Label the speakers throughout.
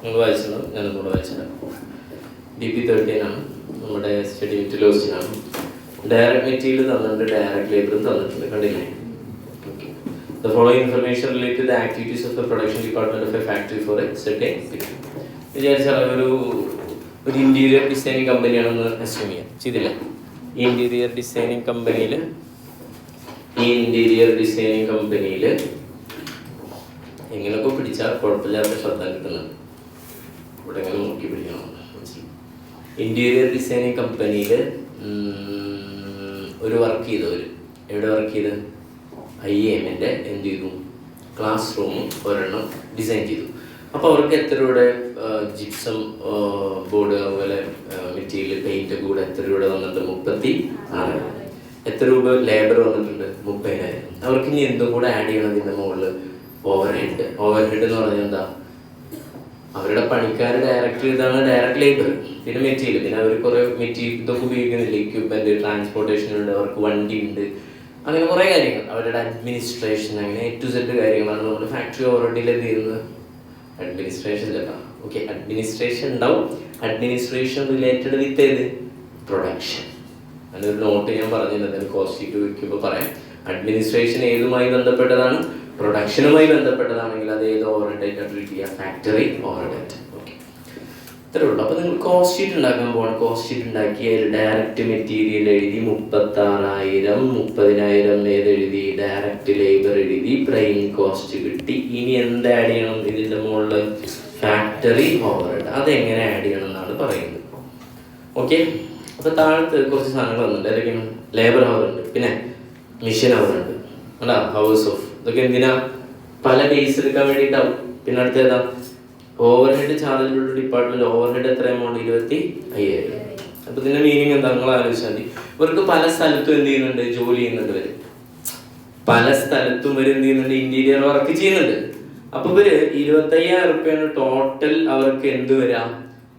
Speaker 1: നിങ്ങൾ വായിച്ചിട്ടുണ്ടോ? ഞാനൊന്നുകൂടെ വായിച്ചിട്ടുണ്ട്. DP13 ആണ്, നമ്മുടെ സ്റ്റഡി മെറ്റീരിയൽ ക്വസ്റ്റ്യനാണ്. ഡയറക്റ്റ് മെറ്റീരിയൽ തന്നിട്ടുണ്ട്, ഡയറക്റ്റ് ലേബറും തന്നിട്ടുണ്ട്. കണ്ടില്ലേ? The following information related to the activities of the production department of a factory for a certain period. വിചാരിച്ചാൽ ഒരു ഇൻറ്റീരിയർ ഡിസൈനിങ് കമ്പനിയാണെന്ന് അസ്യൂം ചെയ്യാം. ചെയ്തില്ല? ഈ ഇൻറ്റീരിയർ ഡിസൈനിങ് കമ്പനിയിൽ എങ്ങനെയൊക്കെ പിടിച്ചാൽ കുഴപ്പമില്ലാത്ത ശ്രദ്ധ കിട്ടുന്നുണ്ട്. ഇവിടെ എങ്ങനെ നോക്കി പിടിക്കണം. ഇൻറ്റീരിയർ ഡിസൈനിങ് കമ്പനിയിൽ ഒരു വർക്ക് ചെയ്തവർ എവിടെ വർക്ക് ചെയ്ത് IIMൻ്റെ എന്ത് ചെയ്തു, ക്ലാസ് റൂം ഒരെണ്ണം ഡിസൈൻ ചെയ്തു. അപ്പോൾ അവർക്ക് എത്ര രൂപയുടെ ജിപ്സം ബോർഡ് അതുപോലെ മെറ്റീരിയൽ പെയിൻ്റ് കൂടെ എത്ര രൂപ വന്നിട്ടുണ്ട്? 34,000. എത്ര രൂപ ലേബർ വന്നിട്ടുണ്ട്? 30,000. അവർക്ക് ഇനി എന്തും കൂടെ ആഡ് ചെയ്യണം ഇതിൻ്റെ മുകളിൽ? ഓവർ ഹെഡ് എന്ന് പറഞ്ഞാൽ എന്താ? അവരുടെ പണിക്കാർ ഡയറക്റ്റ് ഇതാണ് ഡയറക്റ്റ് ലേബർ, പിന്നെ മെറ്റീരിയൽ, പിന്നെ അവർ കുറേ മെറ്റീരിയൽ ഇതൊക്കെ ഉപയോഗിക്കുന്നില്ല, എക്യുപ്മെൻറ്റ്, ട്രാൻസ്പോർട്ടേഷൻ ഉണ്ട്, അവർക്ക് വണ്ടി ഉണ്ട്, അങ്ങനെ കുറേ കാര്യങ്ങൾ, അവരുടെ അഡ്മിനിസ്ട്രേഷൻ, അങ്ങനെ A to Z കാര്യങ്ങളാണ് നമ്മൾ ഫാക്ടറി ഓൾറെഡിയിൽ എന്ത് ചെയ്യുന്നത്? അഡ്മിനിസ്ട്രേഷനിലല്ല. ഓക്കെ, അഡ്മിനിസ്ട്രേഷൻ ഉണ്ടാവും. അഡ്മിനിസ്ട്രേഷൻ റിലേറ്റഡ് വിത്ത് ഏത്? പ്രൊഡക്ഷൻ. അതിനൊരു നോട്ട് ഞാൻ പറഞ്ഞിട്ടുണ്ട്, കോസ്റ്റ് ഷീറ്റ് വയ്ക്കുമ്പോൾ പറയാം. അഡ്മിനിസ്ട്രേഷൻ ഏതുമായി ബന്ധപ്പെട്ടതാണ്? പ്രൊഡക്ഷനുമായി ബന്ധപ്പെട്ടതാണെങ്കിൽ അത് ഏത് ഓവർഹെഡ് ട്രീറ്റ് ചെയ്യുക? Factory overhead. ഓക്കെ, ഇത്രേ ഉള്ളൂ. അപ്പോൾ നിങ്ങൾ കോസ്റ്റ് ഷീറ്റ് ഉണ്ടാക്കാൻ പോകണം. കോസ്റ്റ് ഷീറ്റ് ഉണ്ടാക്കി ഡയറക്റ്റ് മെറ്റീരിയൽ എഴുതി 36,000, 30,000 ഏതെഴുതി? ഡയറക്റ്റ് ലേബർ എഴുതി, പ്രൈം കോസ്റ്റ് കിട്ടി. ഇനി എന്ത് ആഡ് ചെയ്യണം ഇതിൻ്റെ മുകളിൽ? Factory overhead. അതെങ്ങനെ ആഡ് ചെയ്യണം എന്നാണ് പറയുന്നത്. ഓക്കെ, അപ്പോൾ താഴത്ത് കുറച്ച് സാധനങ്ങൾ വന്നിട്ടുണ്ട്. ഏതൊക്കെയാണ്? ലേബർ ഹവർ ഉണ്ട്, പിന്നെ മിഷൻ ഹവർ ഉണ്ട്, അല്ല ഹവേഴ്സ് ഓഫ്. ഇതൊക്കെ എന്തിനാ? പല ബേസ് എടുക്കാൻ വേണ്ടിയിട്ടാവും. പിന്നെ അടുത്ത ഏതാ? ഓവർഹെഡ് ചാർജുള്ള ഡിപ്പാർട്ട്മെന്റ് ഓവർഹെഡ് എത്ര എമൗണ്ട്? 25,000. അപ്പോൾ ഇതിന്റെ മീനിങ് എന്താ? നിങ്ങൾ ആലോചിച്ചാൽ മതി. ഇവർക്ക് പല സ്ഥലത്തും എന്ത് ചെയ്യുന്നുണ്ട്? ജോലി ചെയ്യുന്നുണ്ട്. ഇവര് പല സ്ഥലത്തും ഇവർ എന്ത് ചെയ്യുന്നുണ്ട്? ഇന്റീരിയർ വർക്ക് ചെയ്യുന്നുണ്ട്. അപ്പൊ ഇവര് 25,000 റുപ്യാണ് ടോട്ടൽ അവർക്ക് എന്ത് വരാം?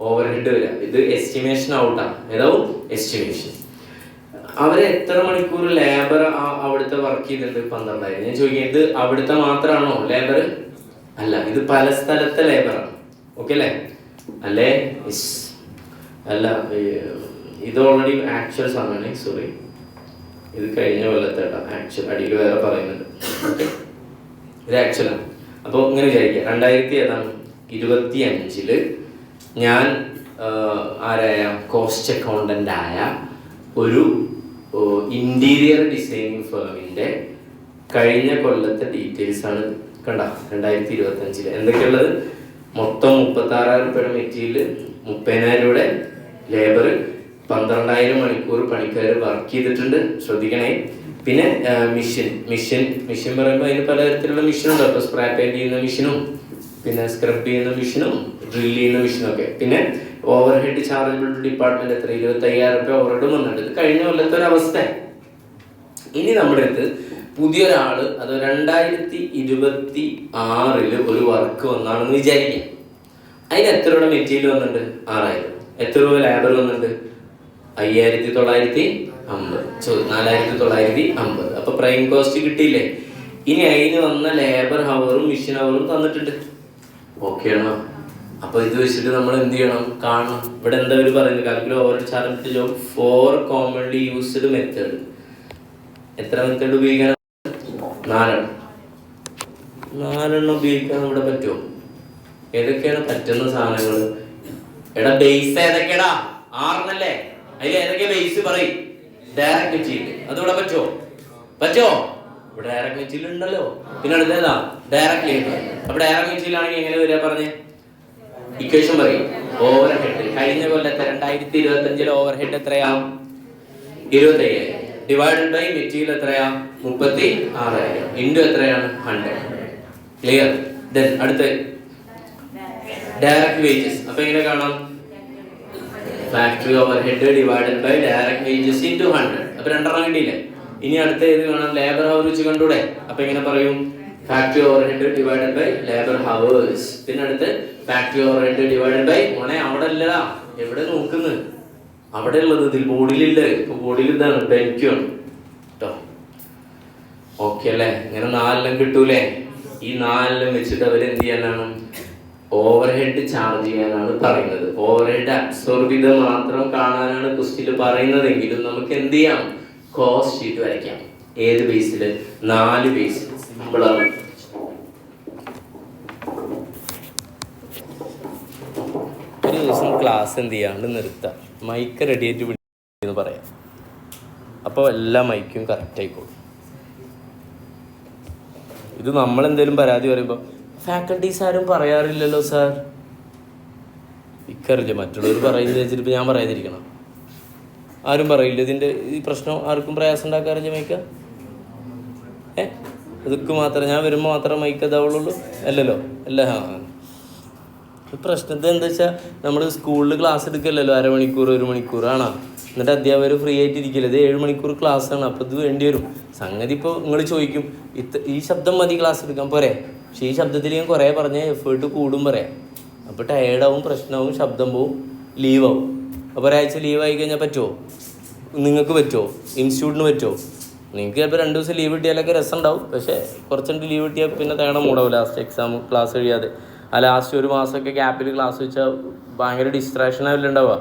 Speaker 1: ഓവർഹെഡ് വരാം. ഇത് എസ്റ്റിമേഷൻ ഔട്ടാണ്. ഏതാവും? എസ്റ്റിമേഷൻ. അവര് എത്ര മണിക്കൂർ ലേബർ അവിടുത്തെ വർക്ക് ചെയ്തിട്ടുണ്ട്? 12,000. ഞാൻ ചോദിക്കാം, ഇത് അവിടുത്തെ മാത്രമാണോ ലേബർ? അല്ല, ഇത് പല സ്ഥലത്തെ ലേബറാണ്. ഓക്കെ അല്ലേ? അല്ലേ? അല്ല, ഇത് ഓൾറെഡി ആക്ച്വൽ സാധനമാണ്. സോറി, ഇത് കഴിഞ്ഞ കൊല്ലത്തേട്ടാ. ആക്ച്വൽ അടിയിൽ വേറെ പറയുന്നുണ്ട്. ഓക്കെ, ഇത് ആക്ച്വലാണ്. അപ്പോൾ ഇങ്ങനെ വിചാരിക്കുക, 2025 ഞാൻ ആരായ കോസ്റ്റ് അക്കൗണ്ടൻ്റ് ആയ ഒരു ഇൻറ്റീരിയർ ഡിസൈനിങ് ഫേമിൻ്റെ കഴിഞ്ഞ കൊല്ലത്തെ ഡീറ്റെയിൽസ് ആണ്. കണ്ട, 2025 എന്തൊക്കെയുള്ളത്? മൊത്തം 36,000 രൂപയുടെ മെറ്റീരിയൽ, 30,000 രൂപയുടെ ലേബർ, 12,000 മണിക്കൂർ പണിക്കാർ വർക്ക് ചെയ്തിട്ടുണ്ട്. ശ്രദ്ധിക്കണേ. പിന്നെ മിഷൻ പറയുമ്പോൾ അതിന് പലതരത്തിലുള്ള മെഷീനുണ്ട്. അപ്പോൾ സ്പ്രേ പെയിന്റ് ചെയ്യുന്ന മെഷീനും, പിന്നെ സ്ക്രബ് ചെയ്യുന്ന മെഷീനും, ഡ്രിൽ ചെയ്യുന്ന മെഷീനും ഒക്കെ. പിന്നെ ഓവർഹെഡ് ചാർജബിൾ ഡിപ്പാർട്ട്മെന്റ് എത്ര? 25,000 രൂപ ഓവർഹെഡ് വന്നിട്ടുണ്ട്. ഇത് കഴിഞ്ഞ കൊല്ലത്തെ ഒരു അവസ്ഥ. ഇനി നമ്മുടെ അടുത്ത് പുതിയൊരാള്, അത് 2026 ഒരു വർക്ക് വന്നാണെന്ന് വിചാരിക്കാം. അതിന് എത്ര രൂപ മെറ്റീരിയൽ വന്നിട്ടുണ്ട്? 6,000. എത്ര രൂപ ലേബർ വന്നിട്ടുണ്ട്? 5,950. 4,950. അപ്പൊ പ്രൈം കോസ്റ്റ് കിട്ടിയില്ലേ? ഇനി അതിന് വന്ന ലേബർ ഹവറും മിഷൻ ഹവറും തന്നിട്ടുണ്ട്. ഓക്കെ ആണോ? അപ്പൊ ഇത് വെച്ചിട്ട് നമ്മൾ എന്ത് ചെയ്യണം? കാണണം. ഇവിടെ എന്താ ഒരു പറയുന്നത്? Calculate overhead charge job 4 commonly used method. എത്ര മെത്തേഡ് ഉപയോഗിക്കാൻ? 4 ഉപയോഗിക്കാൻ ഇവിടെ പറ്റുമോ? ഏതൊക്കെയാണ് പറ്റുന്ന സാധനങ്ങൾ? എടാ ബേസ് ഏതൊക്കെയാടാ? 6 അതിൽ ഏതൊക്കെ ബേസ് പറയും? Direct material. അതിവിടെ പറ്റുമോ? ഇവിടെ ഡയറക്റ്റ് മെറ്റീരിയൽ ഉണ്ടല്ലോ. പിന്നെ അടുത്തേതാ? Direct labour. അപ്പൊ ഡയറക്റ്റ് മെറ്റീരിയൽ ആണെങ്കിൽ എങ്ങനെ വരിക? പറഞ്ഞേ, ഇക്വേഷൻ പറയും. ഓവർഹെഡ് കഴിഞ്ഞ കൊല്ലത്തെ 2025 ഓവർഹെഡ് എത്രയാ? 25,000 ഡിവൈഡഡ് ബൈ മെറ്റീരിയൽ എത്രയാ? 36,000 ഇൻറ്റു എത്രയാണ്? 100. ക്ലിയർ? ദെൻ അടുത്ത് ഡയറക്റ്റ് വേജസ്. അപ്പൊ എങ്ങനെ കാണാം? Factory overhead divided by direct wages into 100. അപ്പൊ 2 കിട്ടിയില്ലേ? ഇനി അടുത്ത ഏത് കാണാം? ലേബർ ഹവർ വെച്ച് കണ്ടൂടെ? അപ്പൊ എങ്ങനെ പറയും? Factory overhead divided by labour hours. പിന്നെ അടുത്ത് ഫാക്ടറി ഓവർഹെഡ് ഡിവൈഡഡ് ബൈ, മോനെ അവിടെ അല്ലടാ, എവിടെ നോക്കുന്നത്? അവിടെ ഉള്ളത് ഇതിൽ ബോഡിയിലില്ല. ഇപ്പൊ ബോഡിയിൽ ഇതാണ് ബെൻക്യാണ് കേട്ടോ. ഓക്കെ അല്ലേ? ഇങ്ങനെ 4 കിട്ടൂലേ? ഈ 4 വെച്ചിട്ട് അവർ എന്ത് ചെയ്യാനാണ്? ഓവർ ഹെഡ് ചാർജ് ചെയ്യാനാണ് പറയുന്നത്. ഓവർ ഹെഡ് അബ്സോർബ് ചെയ്ത് മാത്രം കാണാനാണ് ക്വസ്റ്റ്യൻ പറയുന്നതെങ്കിലും നമുക്ക് എന്ത് ചെയ്യാം, കോസ്റ്റ് ഷീറ്റ് വരയ്ക്കാം. ഏത് ബേസിൽ? 4 ബേസിൽ. സിമ്പിളാണ്. ഒരു ദിവസം ക്ലാസ് എന്ത് ചെയ്യാണ്ട് നിർത്താം, മൈക്ക് റെഡി ആയിട്ട് വിളിന്ന് പറയാം. അപ്പോൾ എല്ലാ മൈക്കും കറക്റ്റ് ആയിക്കോളും. ഇത് നമ്മളെന്തെങ്കിലും പരാതി പറയുമ്പോൾ ഫാക്കൽറ്റീസ് ആരും പറയാറില്ലല്ലോ സാർ. ഇക്കറില്ല, മറ്റുള്ളവർ പറയുന്നത് വെച്ചിട്ട് ഞാൻ പറയാതിരിക്കണം. ആരും പറയില്ല. ഇതിൻ്റെ ഈ പ്രശ്നം ആർക്കും പ്രയാസം ഉണ്ടാക്കാറില്ല മൈക്ക. ഇതൊക്കെ മാത്രം ഞാൻ വരുമ്പോൾ മാത്രം മൈക്ക് ഇതാവുള്ളൂ അല്ലല്ലോ. അല്ല, പ്രശ്നത്തെ എന്താ വെച്ചാൽ നമ്മൾ സ്കൂളിൽ ക്ലാസ് എടുക്കില്ലല്ലോ, 1/2 മണിക്കൂർ 1 മണിക്കൂർ ആണോ. എന്നിട്ട് അധ്യാപകർ ഫ്രീ ആയിട്ട് ഇരിക്കില്ല. ഇത് 7 മണിക്കൂർ ക്ലാസ്സാണ്. അപ്പോൾ ഇത് വേണ്ടി വരും. സംഗതി ഇപ്പോൾ നിങ്ങൾ ചോദിക്കും, ഈ ശബ്ദം മതി ക്ലാസ് എടുക്കാൻ പോരെ. പക്ഷേ ഈ ശബ്ദത്തിൽ ഞാൻ കുറേ പറഞ്ഞ എഫേർട്ട് കൂടും പറയാം. അപ്പോൾ ടയേർഡാവും, പ്രശ്നമാവും, ശബ്ദം പോവും, ലീവാവും. അപ്പോൾ ഒരാഴ്ച ലീവായി കഴിഞ്ഞാൽ പറ്റുമോ? നിങ്ങൾക്ക് പറ്റുമോ? ഇൻസ്റ്റിറ്റ്യൂട്ടിന് പറ്റുമോ? നിങ്ങൾക്ക് ചിലപ്പോൾ 2 ദിവസം ലീവ് കിട്ടിയാലൊക്കെ രസം ഉണ്ടാവും. പക്ഷേ കുറച്ചുകൊണ്ട് ലീവ് കിട്ടിയാൽ പിന്നെ തേണം മൂടാവും ലാസ്റ്റ് എക്സാം ക്ലാസ് കഴിയാതെ. ആ ലാസ്റ്റ് 1 മാസമൊക്കെ ഗ്യാപ്പിൽ ക്ലാസ് വെച്ചാൽ ഭയങ്കര ഡിസ്ട്രാക്ഷൻ ആവില്ല ഉണ്ടാവുക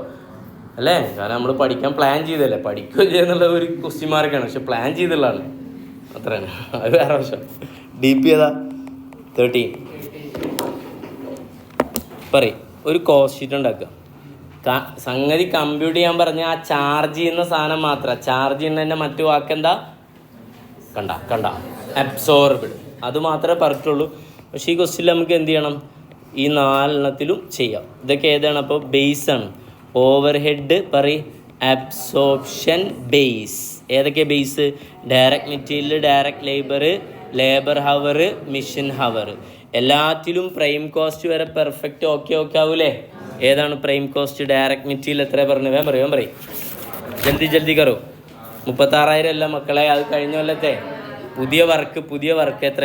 Speaker 1: അല്ലേ. കാരണം നമ്മൾ പഠിക്കാൻ പ്ലാൻ ചെയ്തല്ലേ. പഠിക്കുകയോ എന്നുള്ള ഒരു ക്വസ്റ്റ്യൻ മാർക്കാണ്, പക്ഷെ പ്ലാൻ ചെയ്തുള്ളതാണ്. അത്രയാണ്. അത് വേറെ വശം. DP ഏതാ? 13. പറയും. ഒരു കോസ്റ്റ് ഷീറ്റ് ഉണ്ടാക്കുക. സംഗതി കമ്പ്യൂട്ട് ചെയ്യാൻ പറഞ്ഞാൽ ആ ചാർജ് ചെയ്യുന്ന സാധനം മാത്രം. ചാർജ് ചെയ്യുന്നതിൻ്റെ മറ്റു വാക്കെന്താ? കണ്ട അബ്സോർബ്ഡ്. അത് മാത്രമേ പറഞ്ഞിട്ടുള്ളൂ. പക്ഷേ ഈ ക്വസ്റ്റ്യനിൽ നമുക്ക് എന്ത് ചെയ്യണം? ഈ 4 ചെയ്യാം. ഇതൊക്കെ ഏതാണ്? അപ്പോൾ ബേസാണ്. Overhead absorption base. ഏതൊക്കെ base? Direct material, direct labour, labour hour, machine hour. എല്ലാത്തിലും പ്രൈം കോസ്റ്റ് വരെ പെർഫെക്റ്റ് ഓക്കെ ആവൂലേ? ഏതാണ് പ്രൈം കോസ്റ്റ്? ഡയറക്റ്റ് മെറ്റീരിയൽ എത്ര പറഞ്ഞു? പറയും ജൽദി കറോ. 36,000 അല്ല മക്കളെ, അത് കഴിഞ്ഞ കൊല്ലത്തെ പുതിയ വർക്ക് എത്ര?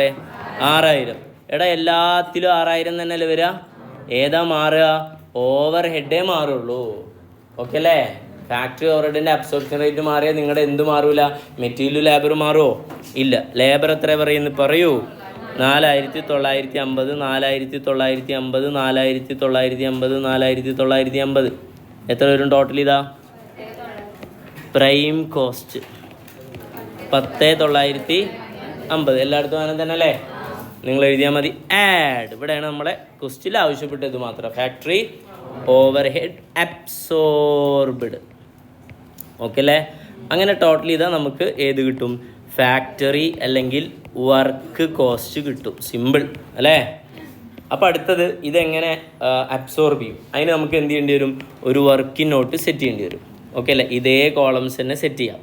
Speaker 1: 6,000. എടാ എല്ലാത്തിലും 6,000 തന്നെയല്ലേ വരിക? ഏതാ മാറുക? ഓവർ ഹെഡേ മാറുള്ളൂ. ഓക്കെ അല്ലേ? ഫാക്ടറി ഓവർ ഹെഡിൻ്റെ അബ്സോർപ്ഷൻ റേറ്റ് മാറിയാൽ നിങ്ങളുടെ എന്ത് മാറൂല? മെറ്റീരിയൽ, ലേബർ മാറുമോ? ഇല്ല. ലേബർ എത്ര പറയുന്നു? പറയൂ. 4,950, 4,950, 4,950, 4,950. എത്ര വരും ടോട്ടൽ? ഇതാ പ്രൈം കോസ്റ്റ് 10,950. എല്ലായിടത്തും അങ്ങനെ തന്നെ അല്ലേ? നിങ്ങൾ എഴുതിയാൽ മതി. ആഡ്. ഇവിടെയാണ് നമ്മളെ ക്വസ്റ്റ്യൻ ആവശ്യപ്പെട്ടത് മാത്രം. Factory over head absorbed. Okay അല്ലേ? അങ്ങനെ ടോട്ടൽ ചെയ്താൽ നമുക്ക് ഏത് കിട്ടും? ഫാക്ടറി അല്ലെങ്കിൽ വർക്ക് കോസ്റ്റ് കിട്ടും. സിമ്പിൾ അല്ലേ? അപ്പോൾ അടുത്തത് ഇതെങ്ങനെ അബ്സോർബ് ചെയ്യും? അതിന് നമുക്ക് എന്ത് ചെയ്യേണ്ടി വരും? ഒരു വർക്കിംഗ് നോട്ട് സെറ്റ് ചെയ്യേണ്ടി വരും. ഓക്കെ അല്ലേ? ഇതേ കോളംസ് തന്നെ സെറ്റ് ചെയ്യാം.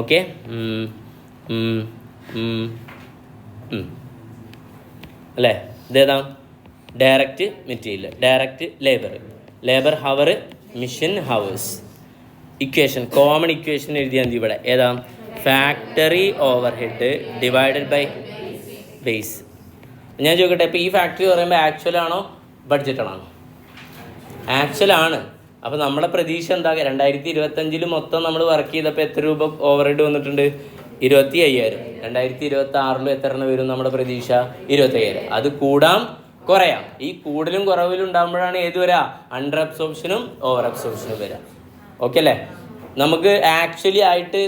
Speaker 1: ഓക്കെ. അല്ലേ? ഇതേതാ? Direct material, direct labour hour, machine hours. Equation, common equation എഴുതിയാൽ മതി ഇവിടെ. ഏതാ? Factory overhead divided by base. ഞാൻ ചോദിക്കട്ടെ, ഇപ്പോൾ ഈ ഫാക്ടറി പറയുമ്പോൾ ആക്ച്വൽ ആണോ ബഡ്ജറ്റാണോ? ആക്ച്വലാണ്. അപ്പോൾ നമ്മളെ പ്രതീക്ഷ എന്താ? 2025 മൊത്തം നമ്മൾ വർക്ക് ചെയ്തപ്പോൾ എത്ര രൂപ ഓവർ ഹെഡ് വന്നിട്ടുണ്ട്? 25,000. 2026 എത്ര എണ്ണം വരും നമ്മുടെ പ്രതീക്ഷ? 25,000. അത് കൂടാം കുറയാം. ഈ കൂടുതലും കുറവിലും ഉണ്ടാകുമ്പോഴാണ് ഏത് വരിക? അണ്ടർ അബ്സോർപ്ഷനും ഓവർ അബ്സോർപ്ഷനും വരിക. ഓക്കെ അല്ലേ? നമുക്ക് ആക്ച്വലി ആയിട്ട്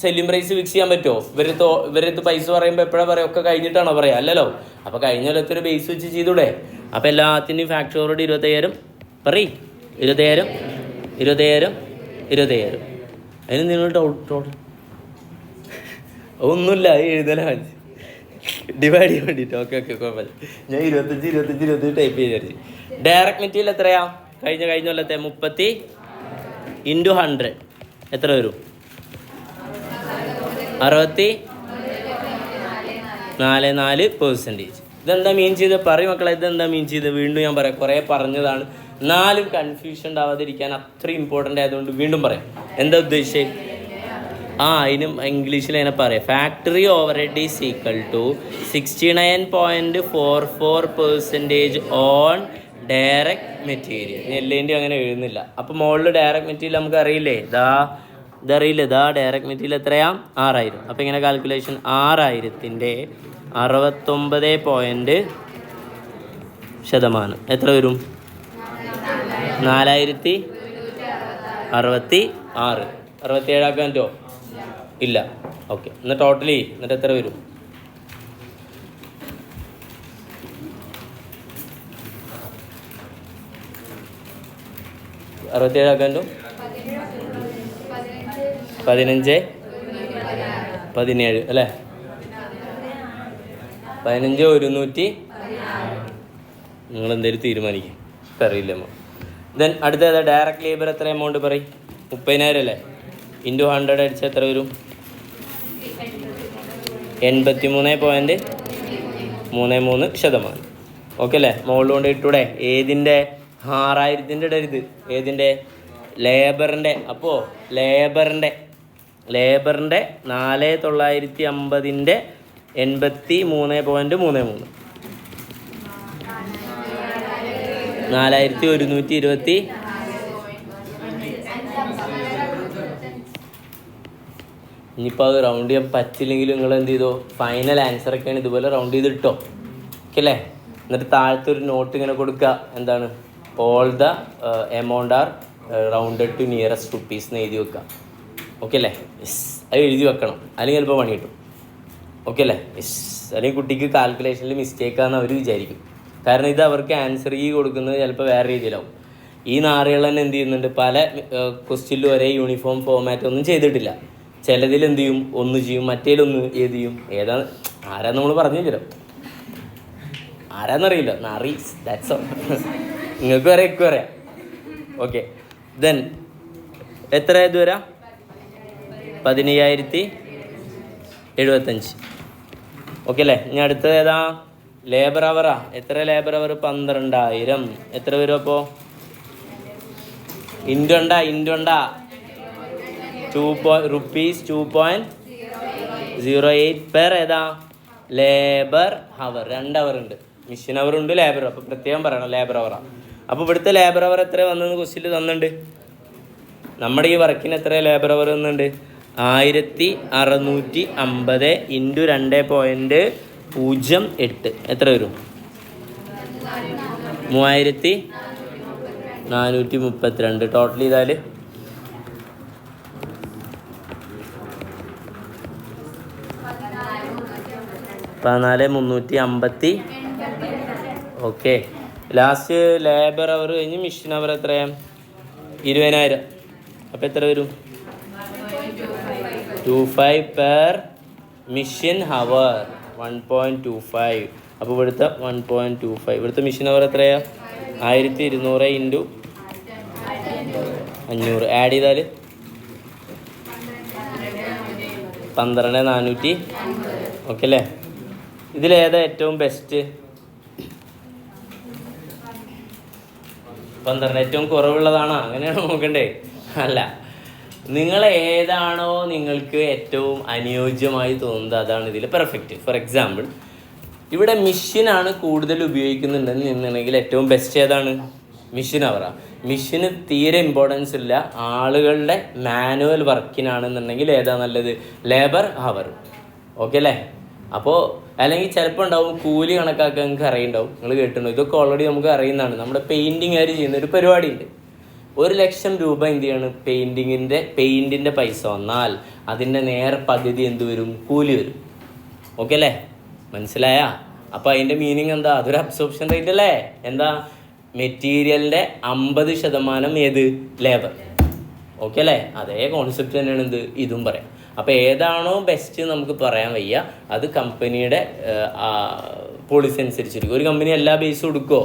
Speaker 1: സെല്ലിംഗ് പ്രൈസ് ഫിക്സ് ചെയ്യാൻ പറ്റുമോ? ഇവരടുത്ത് പൈസ പറയുമ്പോൾ എപ്പോഴാണ് പറയുക? ഒക്കെ കഴിഞ്ഞിട്ടാണോ പറയുക? അല്ലല്ലോ. അപ്പോൾ കഴിഞ്ഞ കൊല്ലത്തൊരു ബേസ് വെച്ച് ചെയ്തൂടെ? അപ്പോൾ എല്ലാത്തിൻ്റെയും ഫാക്ടറി ഓവർ ഹെഡ് 25,000. പറയും 20,000. അതിന് നിങ്ങൾ ടോട്ടൽ ഒന്നുമില്ല, എഴുതലാണ് ഡിവൈഡ് ചെയ്യാൻ വേണ്ടിയിട്ട്. ഓക്കെ കുഴപ്പമില്ല. ഞാൻ 25 ടൈപ്പ് ചെയ്ത്. ഡയറക്റ്റ് മെറ്റീരിയൽ എത്രയാ? കഴിഞ്ഞ കൊല്ലത്തെ 30 × 100 എത്ര വരും? 64%. ഇതെന്താ മീൻ ചെയ്ത്? പറയും മക്കളെ, ഇതെന്താ മീൻ ചെയ്ത്? വീണ്ടും ഞാൻ പറയാം, കുറേ പറഞ്ഞതാണ്. എന്നാലും കൺഫ്യൂഷൻ ഉണ്ടാവാതിരിക്കാൻ അത്ര ഇമ്പോർട്ടൻ്റ് ആയതുകൊണ്ട് വീണ്ടും പറയാം. എന്താ ഉദ്ദേശിച്ചത്? അതിനും ഇംഗ്ലീഷിൽ അതിനെ പറയാം. Factory overhead is equal to 69.44% on direct material. എല്ലേൻ്റെ അങ്ങനെ എഴുതുന്നില്ല. അപ്പോൾ മുകളിൽ ഡയറക്റ്റ് മെറ്റീരിയൽ നമുക്ക് അറിയില്ലേ? ഇതറിയില്ല. ഡയറക്റ്റ് മെറ്റീരിയൽ എത്രയാ? 6,000. അപ്പോൾ ഇങ്ങനെ കാൽക്കുലേഷൻ 6,000ൻ്റെ 69.44% ശതമാനം എത്ര വരും? 4066. 67 ആക്കാൻ പറ്റുമോ? ഇല്ല. ഓക്കെ, എന്നാൽ ടോട്ടലി എന്നിട്ട് എത്ര വരും? 67 ആക്കാൻ പറ്റും? 15 അല്ലേ? 15 നിങ്ങൾ എന്തായാലും തീരുമാനിക്കും, അറിയില്ല. ദെൻ അടുത്ത ഏതാ? ഡയറക്റ്റ് ലേബർ എത്ര എമൗണ്ട് പറയും? 30,000 അല്ലേ? ഇൻറ്റു 100 അടിച്ചാൽ എത്ര വരും? 83.33%. ഓക്കെ അല്ലേ? മുകളിൽ കൊണ്ട് ഇട്ടൂടെ? ഏതിൻ്റെ? 6000ൻ്റെ ഇടരുത്. ഏതിൻ്റെ? ലേബറിൻ്റെ. അപ്പോൾ ലേബറിൻ്റെ 4950ൻ്റെ 83.33. 4120. ഇനിയിപ്പോൾ അത് റൗണ്ട് ചെയ്യാൻ പറ്റില്ലെങ്കിൽ നിങ്ങൾ എന്ത് ചെയ്തോ? ഫൈനൽ ആൻസറൊക്കെയാണ് ഇതുപോലെ റൗണ്ട് ചെയ്തിട്ടോ. ഓക്കെ അല്ലേ? എന്നിട്ട് താഴത്തെ ഒരു നോട്ട് ഇങ്ങനെ കൊടുക്കുക. എന്താണ്? All the amount are rounded to nearest rupees എന്ന് എഴുതി വെക്കുക. ഓക്കെ അല്ലേ? യെസ്, അത് എഴുതി വെക്കണം, അല്ലെങ്കിൽ ചിലപ്പോൾ പണി കിട്ടും. ഓക്കെ അല്ലേ? യെസ്. അല്ലെങ്കിൽ കുട്ടിക്ക് കാൽക്കുലേഷനിൽ മിസ്റ്റേക്കാന്ന് അവർ വിചാരിക്കും. കാരണം ഇത് അവർക്ക് ആൻസർ ഈ കൊടുക്കുന്നത് ചിലപ്പോൾ വേറെ രീതിയിലാവും. ഈ നാറുകൾ തന്നെ എന്ത് ചെയ്യുന്നുണ്ട്? പല ക്വസ്റ്റ്യനിലും ഒരേ യൂണിഫോം ഫോമാറ്റ് ഒന്നും ചെയ്തിട്ടില്ല. ചിലതിൽ എന്ത് ചെയ്യും? ഒന്ന് ചെയ്യും, മറ്റേലൊന്ന് ഏത് ചെയ്യും? ആരാന്ന് നമ്മൾ പറഞ്ഞു തരും. ആരാന്നറിയില്ല, നാറി. That's all. നിങ്ങൾക്ക് പറയാം, എനിക്ക് പറയാം. ഓക്കെ, ദെൻ എത്ര ഇത് വരാം? 15075. ഓക്കെ അല്ലേ? ഇനി അടുത്തത് ഏതാ? ലേബർ അവറാ. എത്ര ലേബർ അവർ? 12,000. എത്ര വരും അപ്പോൾ? ഇൻഡുണ്ടാ 2.08 പെർ ഏതാ? Labour hour. 2 അവർ ഉണ്ട്, മിഷൻ അവർ ഉണ്ട്, ലേബർ. അപ്പോൾ പ്രത്യേകം പറയണം ലേബർ അവറാ. അപ്പോൾ ഇവിടുത്തെ ലേബർ അവർ എത്ര വന്നെന്ന് ക്വസ്റ്റ്യനിൽ തന്നിട്ടുണ്ട്. നമ്മുടെ ഈ വർക്കിന് എത്ര ലേബർ അവർ വന്നിട്ടുണ്ട്? 1650 ഇൻറ്റു 2.08. എത്ര വരും? 3432. ടോട്ടൽ ചെയ്താൽ 14,350. ഓക്കെ, ലാസ്റ്റ് ലേബർ അവർ കഴിഞ്ഞ് മിഷൻ അവർ എത്രയാണ്? 20,000. അപ്പോൾ എത്ര വരും? 25 പെർ മിഷൻ ഹവർ. 1.25. അപ്പോൾ ഇവിടുത്തെ 1.25. ഇവിടുത്തെ മിഷൻ അവർ എത്രയാണ്? 1200 ഇൻറ്റു 500 ആഡ് ചെയ്താൽ 12,400. ഓക്കെ അല്ലേ? ഇതിലേതാ ഏറ്റവും ബെസ്റ്റ്? 12 ഏറ്റവും കുറവുള്ളതാണോ? അങ്ങനെയാണോ നോക്കണ്ടേ? അല്ല, നിങ്ങൾ ഏതാണോ നിങ്ങൾക്ക് ഏറ്റവും അനുയോജ്യമായി തോന്നുന്നത് അതാണ് ഇതിൽ പെർഫെക്റ്റ്. ഫോർ എക്സാമ്പിൾ, ഇവിടെ മെഷീനാണ് കൂടുതൽ ഉപയോഗിക്കുന്നുണ്ടെന്നുണ്ടെങ്കിൽ ഏറ്റവും ബെസ്റ്റ് ഏതാണ്? മെഷീൻ അവറാ. മെഷീന് തീരെ ഇമ്പോർട്ടൻസ് ഇല്ല, ആളുകളുടെ മാനുവൽ വർക്കിനാണെന്നുണ്ടെങ്കിൽ ഏതാ നല്ലത്? Labour hour. ഓക്കെ അല്ലേ? അപ്പോൾ അല്ലെങ്കിൽ ചിലപ്പോൾ ഉണ്ടാവും കൂലി കണക്കാക്കാൻ നിങ്ങൾക്ക് അറിയുണ്ടാവും, നിങ്ങൾ കേട്ടിട്ടുണ്ടോ? ഇതൊക്കെ ഓൾറെഡി നമുക്ക് അറിയുന്നതാണ്. നമ്മുടെ പെയിൻറ്റിങ്ങുകാർ ചെയ്യുന്ന ഒരു പരിപാടിയുണ്ട്. 1,00,000 രൂപ എന്ത് ചെയ്യാണ്? പെയിൻറ്റിൻ്റെ പൈസ വന്നാൽ അതിൻ്റെ നേരെ പകുതി എന്ത് വരും? കൂലി വരും. ഓക്കെ അല്ലേ? മനസ്സിലായ? അപ്പോൾ അതിൻ്റെ മീനിങ് എന്താ? അതൊരു അബ്സോർപ്ഷൻ റേറ്റ് അല്ലേ? എന്താ? മെറ്റീരിയലിൻ്റെ 50% ഏത്? ലേബർ. ഓക്കെ അല്ലേ? അതേ കോൺസെപ്റ്റ് തന്നെയാണ് എന്ത് ഇതും പറയാം. അപ്പോൾ ഏതാണോ ബെസ്റ്റ് നമുക്ക് പറയാൻ വയ്യ, അത് കമ്പനിയുടെ പോളിസി അനുസരിച്ചിരിക്കും. ഒരു കമ്പനി എല്ലാ ബേസും കൊടുക്കുമോ?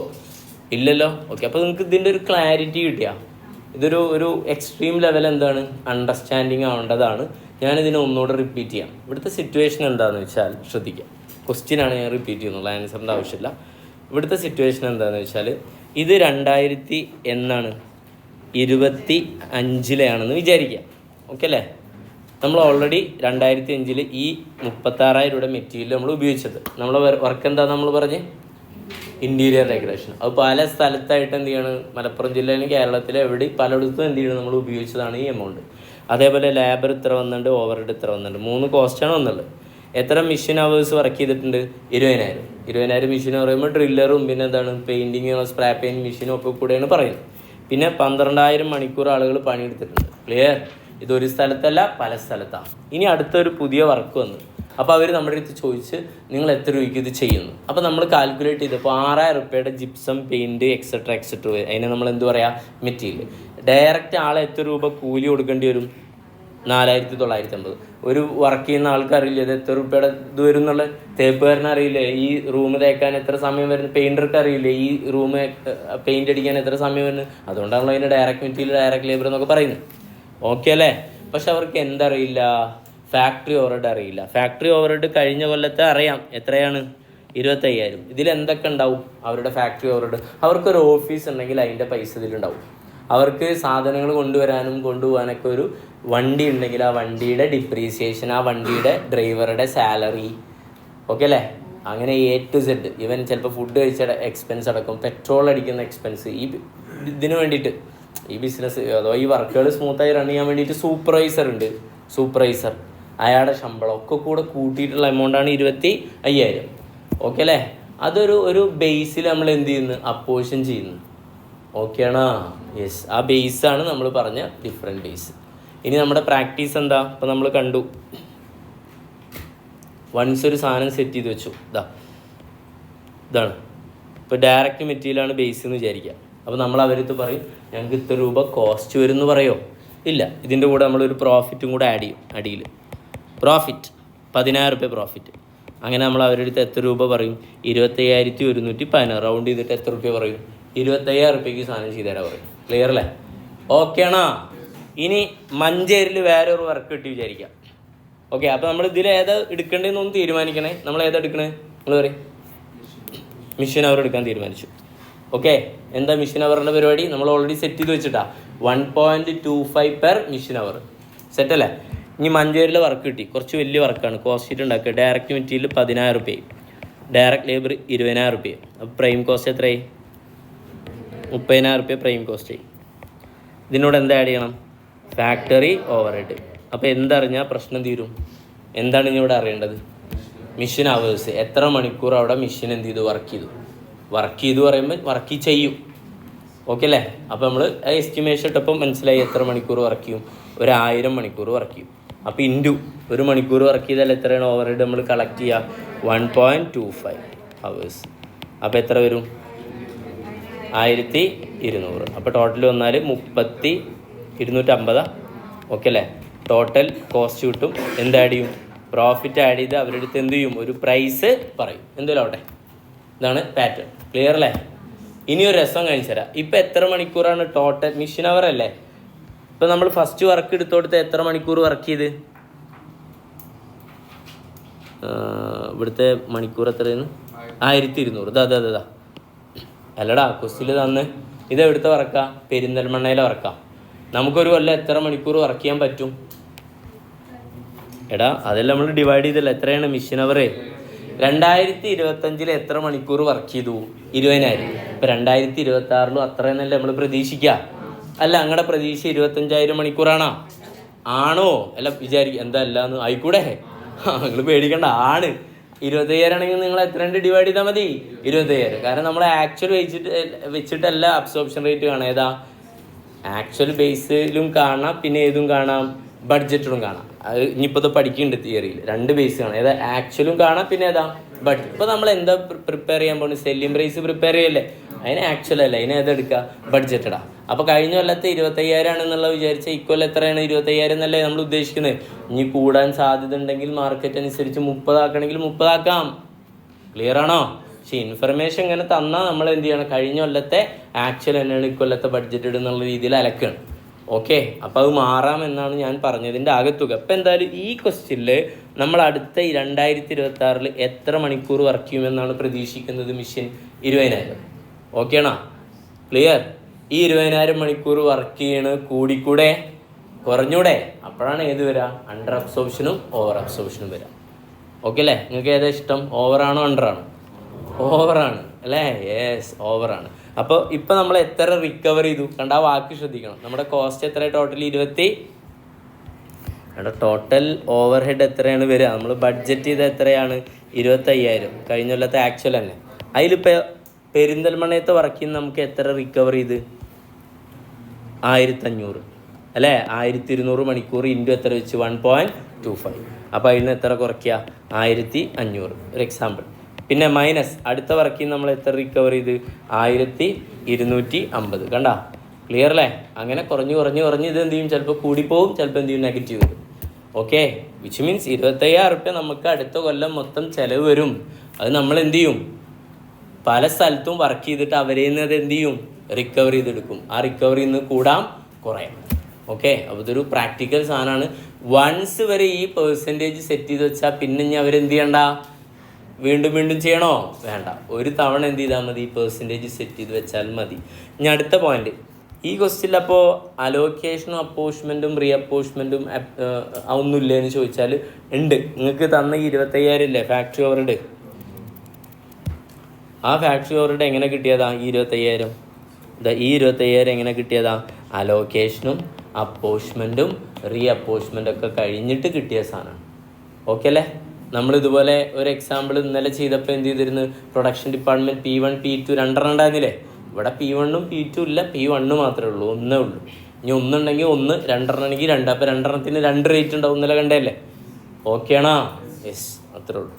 Speaker 1: ഇല്ലല്ലോ. ഓക്കെ, അപ്പോൾ നിങ്ങൾക്ക് ഇതിൻ്റെ ഒരു ക്ലാരിറ്റി കിട്ടിയാൽ ഒരു എക്സ്ട്രീം ലെവൽ എന്താണ്? അണ്ടർസ്റ്റാൻഡിങ് ആവേണ്ടതാണ്. ഞാനിതിനെ ഒന്നുകൂടെ റിപ്പീറ്റ് ചെയ്യാം. ഇവിടുത്തെ സിറ്റുവേഷൻ എന്താണെന്ന് വെച്ചാൽ ശ്രദ്ധിക്കാം. ക്വസ്റ്റ്യനാണ് ഞാൻ റിപ്പീറ്റ് ചെയ്യുന്നുള്ളൂ, ആൻസറിൻ്റെ ആവശ്യമില്ല. ഇവിടുത്തെ സിറ്റുവേഷൻ എന്താണെന്ന് വെച്ചാൽ ഇത് 2025 വിചാരിക്കാം. ഓക്കെ അല്ലേ? നമ്മൾ ഓൾറെഡി 2005 ഈ 36,000 രൂപയുടെ മെറ്റീരിയൽ നമ്മൾ ഉപയോഗിച്ചത്. നമ്മളെ വർക്ക് എന്താ നമ്മൾ പറഞ്ഞ്? Interior decoration. അത് പല സ്ഥലത്തായിട്ട് എന്ത് ചെയ്യണം? മലപ്പുറം ജില്ലയിലും കേരളത്തിലെ എവിടെ പലയിടത്തും എന്ത് ചെയ്യണം? നമ്മൾ ഉപയോഗിച്ചതാണ് ഈ എമൗണ്ട്. അതേപോലെ ലേബർ ഇത്ര വന്നിട്ടുണ്ട്, ഓവർഹെഡ് ഇത്ര വന്നിട്ടുണ്ട്. 3 കോസ്റ്റാണ് വന്നുള്ളത്. എത്ര മെഷീൻ അവേഴ്സ് വർക്ക് ചെയ്തിട്ടുണ്ട്? 20,000 മെഷീൻ പറയുമ്പോൾ ഡ്രില്ലറും പിന്നെ എന്താണ് പെയിൻറ്റിങ് സ്പ്രേ പെയിൻറ്റ് മെഷീനും ഒക്കെ കൂടെയാണ് പറയുന്നത്. പിന്നെ 12,000 മണിക്കൂർ ആളുകൾ പണിയെടുത്തിട്ടുണ്ട്. ക്ലിയർ? ഇതൊരു സ്ഥലത്തല്ല, പല സ്ഥലത്താണ്. ഇനി അടുത്തൊരു പുതിയ വർക്ക് വന്നു. അപ്പോൾ അവർ നമ്മുടെ അടുത്ത് ചോദിച്ച് നിങ്ങൾ എത്ര രൂപയ്ക്ക് ഇത് ചെയ്യുന്നു? അപ്പോൾ നമ്മൾ കാൽക്കുലേറ്റ് ചെയ്തപ്പോൾ 6,000 രൂപയുടെ ജിപ്സം പെയിൻറ്റ് എക്സെട്ര അതിനെ നമ്മൾ എന്ത് പറയുക, മെറ്റീരിയൽ. ഡയറക്റ്റ് ആളെ എത്ര രൂപ കൂലി കൊടുക്കേണ്ടി വരും? 4,950. ഒരു വർക്ക് ചെയ്യുന്ന ആൾക്കറിയില്ല ഇത് എത്ര രൂപയുടെ ഇത് വരും എന്നുള്ള. തേപ്പുകാരന് അറിയില്ലേ ഈ റൂം തേക്കാൻ എത്ര സമയം വരുന്നത്? പെയിൻറ്റർക്ക് അറിയില്ലേ ഈ റൂം പെയിൻ്റ് അടിക്കാൻ എത്ര സമയം വരുന്നത്? അതുകൊണ്ടാണല്ലോ അതിന് ഡയറക്റ്റ് മെറ്റീരിയൽ, ഡയറക്റ്റ് ലേബർ എന്നൊക്കെ പറയുന്നത്. ഓക്കെ അല്ലേ? പക്ഷെ അവർക്ക് എന്തറിയില്ല? ഫാക്ടറി ഓവർഹെഡ് അറിയില്ല. ഫാക്ടറി ഓവർഹെഡ് കഴിഞ്ഞ കൊല്ലത്തെ അറിയാം, എത്രയാണ്? 25,000. ഇതിൽ എന്തൊക്കെ ഉണ്ടാവും അവരുടെ ഫാക്ടറി ഓവർഹെഡ്? അവർക്കൊരു ഓഫീസ് ഉണ്ടെങ്കിൽ അതിൻ്റെ പൈസ ഇതിലുണ്ടാവും. അവർക്ക് സാധനങ്ങൾ കൊണ്ടുവരാനും കൊണ്ടുപോകാനൊക്കെ ഒരു വണ്ടി ഉണ്ടെങ്കിൽ ആ വണ്ടിയുടെ ഡിപ്രീസിയേഷൻ, ആ വണ്ടിയുടെ ഡ്രൈവറുടെ സാലറി, ഓക്കെ അല്ലേ? അങ്ങനെ A to Z. ഇവൻ ചിലപ്പോൾ ഫുഡ് കഴിച്ച എക്സ്പെൻസ് അടക്കം, പെട്രോൾ അടിക്കുന്ന എക്സ്പെൻസ്, ഇതിന് വേണ്ടിയിട്ട് ഈ ബിസിനസ് അതോ ഈ വർക്കുകൾ സ്മൂത്തായി റൺ ചെയ്യാൻ വേണ്ടിയിട്ട് സൂപ്പർവൈസർ ഉണ്ട്. സൂപ്പർവൈസർ അയാളുടെ ശമ്പളം ഒക്കെ കൂടെ കൂട്ടിയിട്ടുള്ള എമൗണ്ടാണ് 25,000. ഓക്കെ അല്ലേ? അതൊരു ബേസിൽ നമ്മൾ എന്ത് ചെയ്യുന്നു? അപ്പോർഷൻ ചെയ്യുന്നു. ഓക്കെ ആണോ? യെസ്, ആ ബേസാണ് നമ്മൾ പറഞ്ഞ ഡിഫറെൻറ്റ് ബേസ്. ഇനി നമ്മുടെ പ്രാക്ടീസ് എന്താ? ഇപ്പോൾ നമ്മൾ കണ്ടു, വൺസ് ഒരു സാധനം സെറ്റ് ചെയ്ത് വെച്ചു. ഇതാണ് ഇപ്പോൾ ഡയറക്റ്റ് മെറ്റീരിയലാണ് ബേസ് എന്ന് വിചാരിക്കുക. അപ്പോൾ നമ്മൾ അവരടുത്ത് പറയും ഞങ്ങൾക്ക് ഇത്ര രൂപ കോസ്റ്റ് വരും എന്ന് പറയുമോ? ഇല്ല. ഇതിൻ്റെ കൂടെ നമ്മളൊരു പ്രോഫിറ്റും കൂടെ ആഡ് ചെയ്യും. അടിയിൽ പ്രോഫിറ്റ് 10,000 രൂപ പ്രോഫിറ്റ്. അങ്ങനെ നമ്മൾ അവരുടെ അടുത്ത് എത്ര രൂപ പറയും? 25,116. റൗണ്ട് ചെയ്തിട്ട് എത്ര രൂപ പറയും? 25,000 രൂപയ്ക്ക് സാധനം ചെയ്തുതരാൻ പറയും. ക്ലിയർ അല്ലേ? ഓക്കെ ആണോ? ഇനി മഞ്ചേരിയിൽ വേറെ ഒരു വർക്ക് കിട്ടി വിചാരിക്കാം. ഓക്കെ, അപ്പോൾ നമ്മൾ ഇതിൽ ഏതാ എടുക്കേണ്ടതെന്നൊന്ന് തീരുമാനിക്കണേ. നമ്മൾ ഏതാ എടുക്കണേ? നിങ്ങൾ പറയും. മിഷൻ അവർ എടുക്കാൻ തീരുമാനിച്ചു. ഓക്കെ, എന്താ മിഷൻ അവറിൻ്റെ പരിപാടി? നമ്മൾ ഓൾറെഡി സെറ്റ് ചെയ്ത് വെച്ചിട്ടാ 1.25 പെർ മിഷൻ അവർ. സെറ്റ് അല്ലേ? ഇനി മഞ്ചേരിയിലെ വർക്ക് കിട്ടി. കുറച്ച് വലിയ വർക്കാണ്, കോസ്റ്റ് ഷീറ്റ് ഉണ്ടാക്കുക. ഡയറക്റ്റ് മെറ്റീരിയൽ 10,000 രൂപയും ഡയറക്റ്റ് ലേബർ 20,000 രൂപയും. അപ്പോൾ പ്രൈം കോസ്റ്റ് എത്രയായി? 30,000 രൂപ പ്രൈം കോസ്റ്റ്. ഇതിനോട് എന്താ ആഡ് ചെയ്യണം? Factory overhead. അപ്പോൾ എന്തറിഞ്ഞാൽ പ്രശ്നം തീരും? എന്താണ് ഇനി ഇവിടെ അറിയേണ്ടത്? Mission hours. എത്ര മണിക്കൂർ അവിടെ മിഷൻ എന്ത് ചെയ്തു? വർക്ക് ചെയ്തു പറയുമ്പോൾ വർക്ക് ചെയ്യും. ഓക്കെ അല്ലേ? അപ്പോൾ നമ്മൾ എസ്റ്റിമേഷൻ ഇട്ടപ്പോൾ മനസ്സിലായി എത്ര മണിക്കൂർ വർക്ക് ചെയ്യും? 1,000 മണിക്കൂർ വർക്ക് ചെയ്യും. അപ്പോൾ ഇൻറ്റു ഒരു മണിക്കൂർ വർക്ക് ചെയ്താൽ എത്രയാണ് ഓവർഹെഡ് നമ്മൾ കളക്ട് ചെയ്യുക? 1.25 അവേഴ്സ്. അപ്പോൾ എത്ര വരും? 1,200. അപ്പോൾ ടോട്ടൽ വന്നാൽ 30,250. ഓക്കെ അല്ലേ? ടോട്ടൽ കോസ്റ്റ് കിട്ടും. എന്ത് ആഡ് ചെയ്യും? പ്രോഫിറ്റ് ആഡ് ചെയ്ത് അവരുടെ അടുത്ത് എന്ത് ചെയ്യും? ഒരു പ്രൈസ് പറയും. എന്തെങ്കിലും ആവട്ടെ. ഇതാണ് പാറ്റേൺ. ക്ലിയർ അല്ലേ? ഇനി ഒരു രസം കാണിച്ചു തരാം. ഇപ്പം എത്ര മണിക്കൂറാണ് ടോട്ടൽ മിഷൻ അവർ അല്ലേ? ഇപ്പം നമ്മൾ ഫസ്റ്റ് വർക്ക് എടുത്തോടുത്ത് എത്ര മണിക്കൂർ വർക്ക് ചെയ്ത്? ഇവിടുത്തെ മണിക്കൂർ എത്രയാണ്? 1,200. അതാ അല്ലടാ ക്വസ്റ്റിൽ തന്ന്. ഇത് എവിടുത്തെ വർക്കാ? പെരിന്തൽമണ്ണയിലെ വർക്കാ. നമുക്കൊരു കൊല്ലം എത്ര മണിക്കൂർ വർക്ക് ചെയ്യാൻ പറ്റും? എടാ അതെല്ലാം നമ്മൾ ഡിവൈഡ് ചെയ്തല്ലോ. എത്രയാണ് മിഷൻ അവർ? 2025 എത്ര മണിക്കൂർ വർക്ക് ചെയ്തു? 20,000. ഇപ്പം 2026 അത്ര എന്നല്ലേ നമ്മൾ പ്രതീക്ഷിക്കുക? അല്ല, അങ്ങടെ പ്രതീക്ഷ 25,000 മണിക്കൂറാണോ? ആണോ? അല്ല വിചാരിക്കുക എന്താ അല്ലാന്ന് ആയിക്കൂടെ? നിങ്ങൾ പേടിക്കണ്ട. ആണ് 25,000 ആണെങ്കിൽ നിങ്ങൾ എത്ര ഡിവൈഡ് ചെയ്താൽ മതി? 25,000. കാരണം നമ്മൾ ആക്ച്വൽ വെച്ചിട്ടല്ല അബ്സോർപ്ഷൻ റേറ്റ് കാണാം. ഏതാ? ആക്ച്വൽ ബേസിലും കാണാം, പിന്നെ ഏതും കാണാം, ബഡ്ജറ്റിലും കാണാം. അത് ഇനിയിപ്പോൾ ഇത് പഠിക്കുന്നുണ്ട് തിയറിയിൽ. 2 ബേസ് കാണാം. ഏതാ? ആക്ച്വലും കാണാം, പിന്നെ ഏതാ? ബഡ്ജറ്റ്. ഇപ്പോൾ നമ്മൾ എന്താ പ്രിപ്പയർ ചെയ്യാൻ പോകുന്നത്? സെല്ലിംഗ് പ്രൈസ് പ്രിപ്പയർ ചെയ്യല്ലേ? അതിന് ആക്ച്വൽ അല്ല, അതിന് ഏതെടുക്കുക? ബഡ്ജറ്റഡാ. അപ്പോൾ കഴിഞ്ഞ കൊല്ലത്തെ 25,000 ആണെന്നുള്ളത് വിചാരിച്ച ഇക്കൊല്ലം എത്രയാണ്? 25,000 എന്നല്ലേ നമ്മൾ ഉദ്ദേശിക്കുന്നത്. ഇനി കൂടാൻ സാധ്യത ഉണ്ടെങ്കിൽ മാർക്കറ്റ് അനുസരിച്ച് 30 ആക്കണമെങ്കിൽ 30 ആക്കാം. ക്ലിയർ ആണോ? പക്ഷേ ഇൻഫർമേഷൻ ഇങ്ങനെ തന്നാൽ നമ്മൾ എന്ത് ചെയ്യണം? കഴിഞ്ഞ കൊല്ലത്തെ ആക്ച്വൽ തന്നെയാണ് ഇക്കൊല്ലത്തെ ബഡ്ജറ്റഡ് എന്നുള്ള രീതിയിൽ അലക്കണം. ഓക്കെ, അപ്പോൾ അത് മാറാമെന്നാണ് ഞാൻ പറഞ്ഞതിൻ്റെ ആകത്തുക. അപ്പോൾ എന്തായാലും ഈ ക്വസ്റ്റ്യനിൽ നമ്മൾ അടുത്ത 2026 എത്ര മണിക്കൂർ വർക്ക് ചെയ്യുമെന്നാണ് പ്രതീക്ഷിക്കുന്നത്? മിഷൻ 20,000. ഓക്കെ ആണോ? ക്ലിയർ? ഈ 20,000 മണിക്കൂർ വർക്ക് ചെയ്യണ കൂടിക്കൂടെ കുറഞ്ഞൂടെ? അപ്പോഴാണ് ഏത് വരിക? അണ്ടർ അബ്സോർപ്ഷനും ഓവർ അബ്സോർപ്ഷനും വരിക. ഓക്കെ അല്ലേ? നിങ്ങൾക്ക് ഏതാ ഇഷ്ടം? ഓവറാണോ അണ്ടറാണോ? ഓവറാണ് അല്ലേ? യെസ്, ഓവറാണ്. അപ്പോൾ ഇപ്പം നമ്മൾ എത്ര റിക്കവർ ചെയ്തു? കണ്ട ആ വാക്ക് ശ്രദ്ധിക്കണം. നമ്മുടെ കോസ്റ്റ് എത്ര? ടോട്ടൽ അവിടെ ടോട്ടൽ ഓവർ ഹെഡ് എത്രയാണ് വരിക? നമ്മൾ ബഡ്ജറ്റ് ചെയ്ത് എത്രയാണ്? 25,000 കഴിഞ്ഞ കൊല്ലത്തെ ആക്ച്വൽ തന്നെ. അതിലിപ്പോൾ പെരിന്തൽമണ്ണയത്തെ വർക്കിൽ നമുക്ക് എത്ര റിക്കവർ ചെയ്ത്? 1500 അല്ലേ? 1200 മണിക്കൂർ ഇൻറ്റു എത്ര വെച്ച്? 1.25. അപ്പോൾ അതിൽ നിന്ന് എത്ര കുറയ്ക്കുക? 1500 ഒരു എക്സാമ്പിൾ. പിന്നെ മൈനസ് അടുത്ത വർക്കിൽ നമ്മൾ എത്ര റിക്കവർ ചെയ്ത്? 1250. കണ്ട? ക്ലിയർ അല്ലേ? അങ്ങനെ കുറഞ്ഞ് ഇത് എന്ത് ചെയ്യും? ചിലപ്പോൾ കൂടിപ്പോവും, ചിലപ്പോൾ എന്ത് ചെയ്യും? നെഗറ്റീവ് വരും. ഓക്കെ, വിച്ച് മീൻസ് 25,000 നമുക്ക് അടുത്ത കൊല്ലം മൊത്തം ചിലവ് വരും. അത് നമ്മൾ എന്ത് ചെയ്യും? പല സ്ഥലത്തും വർക്ക് ചെയ്തിട്ട് അവരെ നിന്ന് അത് എന്ത് ചെയ്യും? റിക്കവർ ചെയ്തെടുക്കും. ആ റിക്കവറിയിൽ നിന്ന് കൂടാം കുറയാം. ഓക്കെ, അപ്പോൾ ഇതൊരു പ്രാക്ടിക്കൽ സാധനമാണ്. വൺസ് വരെ ഈ പെർസെൻറ്റേജ് സെറ്റ് ചെയ്ത് വെച്ചാൽ പിന്നെ ഇനി അവരെന്ത് ചെയ്യണ്ട? വീണ്ടും ചെയ്യണോ? വേണ്ട. ഒരു തവണ എന്ത് ചെയ്താൽ മതി? പെർസെൻറ്റേജ് സെറ്റ് ചെയ്ത് വെച്ചാൽ മതി. ഇനി അടുത്ത പോയിന്റ്, ഈ ക്വസ്റ്റ്യനിൽ അപ്പോൾ അലോക്കേഷനും അപ്പോഷ്മെൻറ്റും റീ അപ്പോഷ്മെൻറ്റും ഒന്നുമില്ല എന്ന് ചോദിച്ചാൽ ഉണ്ട്. നിങ്ങൾക്ക് തന്ന 25,000 ഇല്ലേ ഫാക്ടറി ഓവർഹെഡ്? ആ ഫാക്ടറി ഓവർഹെഡ് എങ്ങനെ കിട്ടിയതാ? ഈ 25,000 ഈ 25,000 എങ്ങനെ കിട്ടിയതാ? അലോക്കേഷനും അപ്പോഷ്മെൻറ്റും റീ അപ്പോഷ്മെൻറ്റൊക്കെ കഴിഞ്ഞിട്ട് കിട്ടിയ സാധനമാണ്. ഓക്കെ അല്ലേ? നമ്മളിതുപോലെ ഒരു എക്സാമ്പിൾ ഇന്നലെ ചെയ്തപ്പോൾ എന്ത് ചെയ്തിരുന്നു? പ്രൊഡക്ഷൻ ഡിപ്പാർട്ട്മെൻറ്റ് P1 P2 രണ്ടെണ്ണം ഉണ്ടായിരുന്നില്ലേ? ഇവിടെ P1 P2 ഇല്ല, P1 മാത്രമേ ഉള്ളൂ, ഒന്നേ ഉള്ളൂ. ഇനി ഒന്നുണ്ടെങ്കിൽ 1, രണ്ടെണ്ണം ആണെങ്കിൽ 2. അപ്പോൾ രണ്ടെണ്ണത്തിന് 2 റേറ്റ് ഉണ്ടാവും. ഇന്നലെ കണ്ടല്ലേ? ഓക്കെ ആണോ? യെസ്, അത്രേ ഉള്ളൂ.